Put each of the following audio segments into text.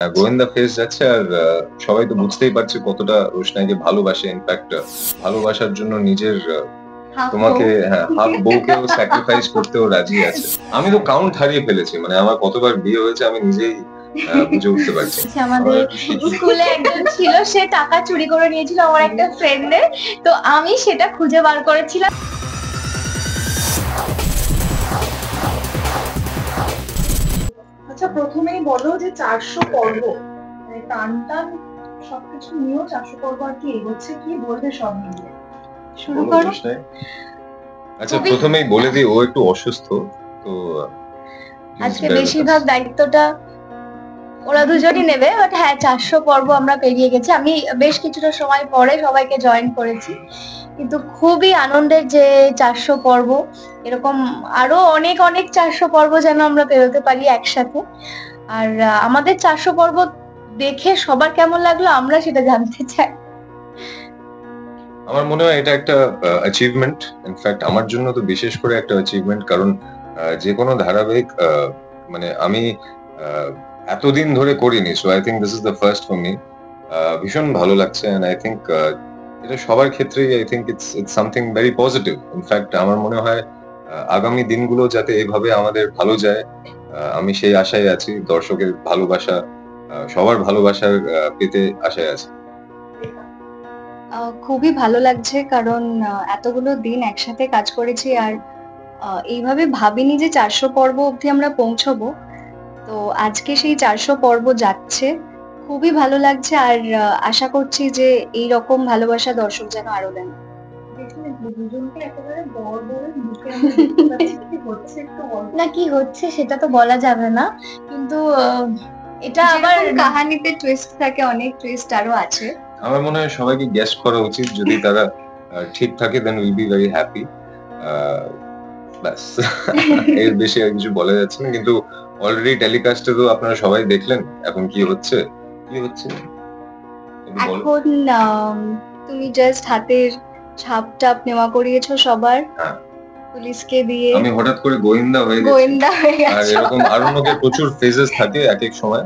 গোয়েন্দা ফেস যাচ্ছে আর সবাই তো বুঝতেই পারছে কতটা রোশনাইকে ভালোবাসে। ইনফ্যাক্ট ভালোবাসার জন্য নিজের তোমাকে হাফ বউকেও স্যাক্রিফাইস করতেও রাজি আছে। আমি তো কাউন্ট হারিয়ে ফেলেছি, মানে আমার কতবার বিয়ে হয়েছে আমি নিজেই বুঝে উঠতে পারছি না। আমাদের স্কুলে একজন ছিল, সে টাকা চুরি করে নিয়েছিল আমার একটা ফ্রেন্ডের, তো আমি সেটা খুঁজে বার করেছিলাম। আচ্ছা, প্রথমেই বলো যে 400 পর্ব, মানে টান টান সবকিছু নিয়েও 400 পর্ব আর কি এগোচ্ছে, কি বলবে সব মিলিয়ে? শুরু করো। আচ্ছা, প্রথমেই বলে দিই ও একটু অসুস্থ, তো আজকে বেশিরভাগ দায়িত্বটা ওরা দুজনই নেবে। বাট হ্যাঁ, 400 পর্ব আমরা পেরিয়ে গেছি। আমি বেশ কিছুটা সময় পরে সবাইকে জয়েন করেছি, কিন্তু খুবই আনন্দের যে 400 পর্ব, এরকম আরো অনেক অনেক 400 পর্ব যেন আমরা পেরোতে পারি একসাথে। আর আমাদের 400 পর্ব দেখে সবার কেমন লাগলো আমরা সেটা জানতে চাই। আমার মনে হয় এটা একটা অ্যাচিভমেন্ট। ইনফ্যাক্ট আমার জন্য তো বিশেষ করে একটা অ্যাচিভমেন্ট, কারণ যে কোনো ধারাবাহিক মানে আমি এতদিন ধরে করিনি। So I think this is the first for me. ভীষণ ভালো লাগছে, এন্ড আই থিঙ্ক এটা সবার ক্ষেত্রেই I think it's something very positive. In fact আমার মনে হয় আগামী দিনগুলো যাতে এভাবে আমাদের ভালো যায়, আমি সেই আশায় আছি। দর্শকের ভালোবাসা, সবার ভালোবাসার পেতে আশায় আছি। খুবই ভালো লাগছে, কারণ এতগুলো দিন একসাথে কাজ করেছি আর এইভাবে ভাবিনি যে 400 পর্ব অবধি আমরা পৌঁছবো। তো আজকে সেই 400 পর্ব যাচ্ছে, খুবই ভালো লাগছে। আর আশা করছি যে এই রকম ভালোবাসা দর্শক যেন আরো দেন। দুজনকে একেবারে বড় বড় মুখে আমরা দেখতে পাচ্ছি, কি হচ্ছে একটু বলো। না, কি হচ্ছে সেটা তো বলা যাবে না, কিন্তু এটা আবার কাহানিতে টুইস্ট থাকে, অনেক টুইস্ট আরো আছে। আমার মনে হয় সবাইকে গেস করা উচিত, যদি তারা ঠিক থাকে then will be very happy. ব্যাস, এর বেশি আর কিছু বলা যাচ্ছে না। কিন্তু অলরেডি টেলিকাস্টে তো আপনারা সবাই দেখলেন এখন কি হচ্ছে। এখন তুমি জাস্ট হাতের ছাপ টাপ নেওয়া করিয়েছো সবার, পুলিশকে দিয়ে। আমি হঠাৎ করে গোয়েন্দা হয়ে গেছি। আর এরকম আরণ্যকের প্রচুর ফেজেস থাকে এক এক সময়।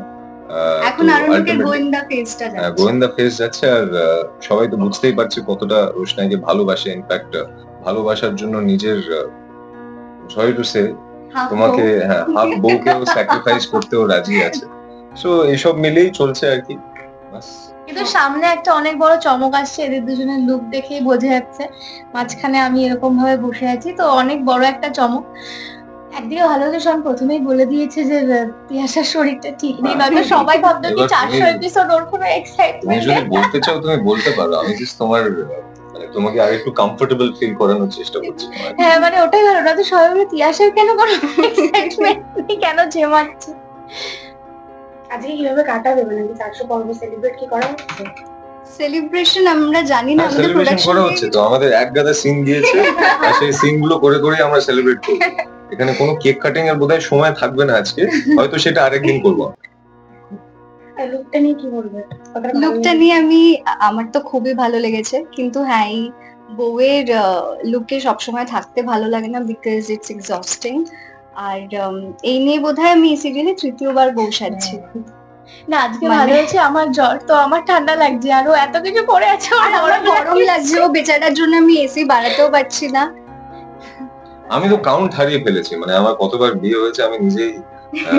এখন আরণ্যকের গোয়েন্দা ফেজটা যাচ্ছে। গোয়েন্দা ফেজ যাচ্ছে আর সবাই তো বুঝতেই পারছে কতটা রোশনাইকে ভালোবাসে। ইনফ্যাক্ট ভালোবাসার জন্য নিজের সরি টু সে তোমাকে হাফ বউকেও স্যাক্রিফাইস করতেও রাজি আছে। সো এইসব মিলেই চলছে আর কি। কিন্তু সামনে একটা অনেক বড় চমক আসছে, এদের দুজনের লুক দেখেই বোঝা যাচ্ছে। মাঝখানে আমি এরকম ভাবে বসে আছি, তো অনেক বড় একটা চমক। একদিকে ভালো হলো সব প্রথমেই বলে দিয়েছে যে তিয়াসার শরীরটা ঠিক নেই, নয়তো সবাই ভাবতো কি 400 এপিসোড ওর কোনো এক্সাইটমেন্ট। তুমি যদি বলতে চাও তুমি বলতে পারো, আমি জাস্ট তোমাকে আর একটু কমফোর্টেবল ফিল করানোর চেষ্টা করছি। হ্যাঁ, মানে ওটাই ভালো, না তো সবাই বলে তিয়াসার কেন কোনো এক্সাইটমেন্ট নেই, কেন ঝেমাচ্ছে। আজকে কিভাবে কাটাবে, মানে 400 পর্ব সেলিব্রেট কি করা হচ্ছে? সেলিব্রেশন আমরা জানি না, আমাদের সেলিব্রেশন করা হচ্ছে তো, আমাদের এক গাদা সিন দিয়েছে আর সেই সিন গুলো করে করে আমরা সেলিব্রেট করব। এখানে কোনো কেক কাটিং এর বোধহয় সময় থাকবে না আজকে, হয়তো সেটা আরেকদিন করব। লুকটা নিয়ে কি বলবে? লুকটা নিয়ে আমার তো খুবই ভালো লেগেছে, কিন্তু হ্যাঁ, এই বউয়ের লুকে সবসময় থাকতে ভালো লাগে না, বিকজ ইটস এক্সস্টিং। আর এই নিয়ে বোধহয় আমি সিরিয়ালে তৃতীয়বার বউ সাজছি। না, আজকে ভালো হয়েছে, আমার জ্বর তো, আমার ঠান্ডা লাগছে, আরো এত কিছু পরে আছে, আমার গরম লাগছে। ও বেচারার জন্য আমি এসি বাড়াতেও পারছি না। আমি তো কাউন্ট হারিয়ে ফেলেছি, মানে আমার কতবার বিয়ে হয়েছে আমি নিজেই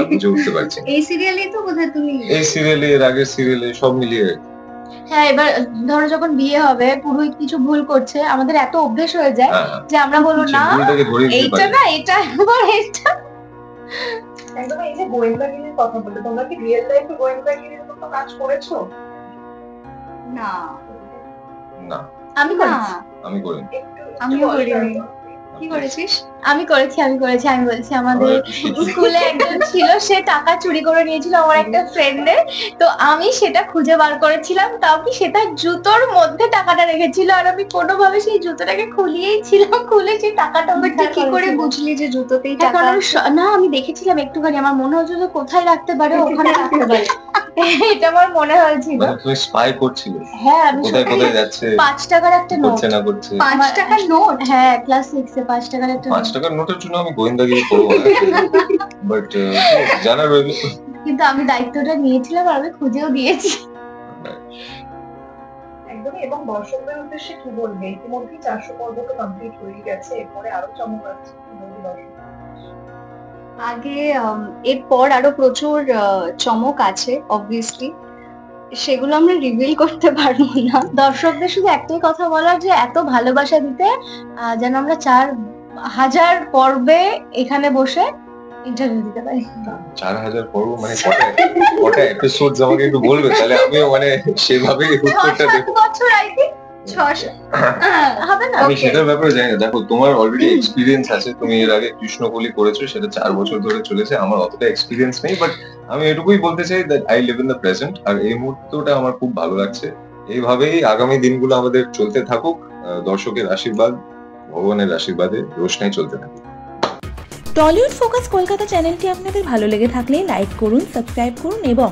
বুঝে উঠতে পারছি। এই সিরিয়ালেই তো বোধহয় তুমি, এই সিরিয়ালে, এর আগের সিরিয়ালে, সব মিলিয়ে। হ্যাঁ, এবার ধরো যখন বিয়ে হবে, পুরোহিত কিছু ভুল করছে, আমাদের এত অভ্যেস হয়ে যায় যে আমরা বলবো না এইটা না, এটা একবার এটা একদম। এই যে গোয়েন্দাগিরির কথা বলতে, তোমরা কি রিয়েল লাইফে গোয়েন্দাগিরির মতো কাজ করেছো? না, না আমি করেছি। আমি করিনি। আমিও করিনি। কি করেছিস? আমি করেছি। আমি বলছি, আমাদের স্কুলে একজন ছিল, সে টাকা চুরি করে নিয়েছিল আমার একটা ফ্রেন্ডের, তো আমি সেটা খুঁজে বার করেছিলাম। তাও কি সেটা জুতোর মধ্যে টাকাটা রেখেছিল, আর আমি কোনোভাবে সেই জুতোটাকে খুলিয়েই ছিলাম, খুলে সেই টাকাটা। কি করে বুঝলি যে জুতোতেই টাকা? না, আমি দেখেছিলাম একটুখানি, আমার মনে হচ্ছিল যে কোথায় রাখতে পারে, ওখানে রাখতে পারে, এটা আমার মনে হয়েছিল। তুমি স্পাই করছিলে? হ্যাঁ, আমি কোথায় কোথায় যাচ্ছে, 5 টাকার একটা নোট, করছে না করছে। 5 টাকার নোট, হ্যাঁ, ক্লাস 6 এ 5 টাকার একটা 5 টাকার নোটের জন্য আমি গোয়েন্দাগিরি করবো না, বাট জানা রইল। কিন্তু আমি দায়িত্বটা নিয়েছিলাম আর আমি খুঁজেও দিয়েছি। একদমই। এবং দর্শকদের উদ্দেশ্যে কি বলবে? ইতিমধ্যেই 400 পর্ব তো কমপ্লিট হয়ে গেছে, এরপরে আরো চমক আসছে, কি বলবে দর্শক? আগে এরপর আরো প্রচুর চমক আছে অবভিয়াসলি, সেগুলো আমরা রিভিল করতে পারবো না। দর্শকদের শুধু একটাই কথা বলার যে এত ভালোবাসা দিতে, যেন আমরা 4000 পর্বে এখানে বসে ইন্টারভিউ দিতে পারি। 4000 পর্ব মানে কটা এপিসোডস আমাকে একটু বলবে, তাহলে আমিও মানে সেভাবে উত্তরটা 6-7 দেব। বছর আই থিঙ্ক 6 হবে না? আমি সেটার ব্যাপারে জানি না। দেখো, তোমার অলরেডি এক্সপিরিয়েন্স আছে, তুমি এর আগে কৃষ্ণকলি করেছো, সেটা 4 বছর ধরে চলেছে। আমার অতটা এক্সপিরিয়েন্স নেই, বাট আমি এটুকুই বলতে চাই that I live in the present. আর এই মুহূর্তটা আমার খুব ভালো লাগছে। এইভাবেই আগামী দিনগুলো আমাদের চলতে থাকুক, দর্শকের আশীর্বাদ, ভগবানের আশীর্বাদে রোশনাই চলতে থাকুক। টলিউড ফোকাস কলকাতা চ্যানেলটি আপনাদের ভালো লেগে থাকলে লাইক করুন, সাবস্ক্রাইব করুন এবং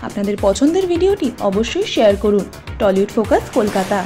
আপনাদের পছন্দের ভিডিওটি অবশ্যই শেয়ার করুন। Tollywood focus Kolkata.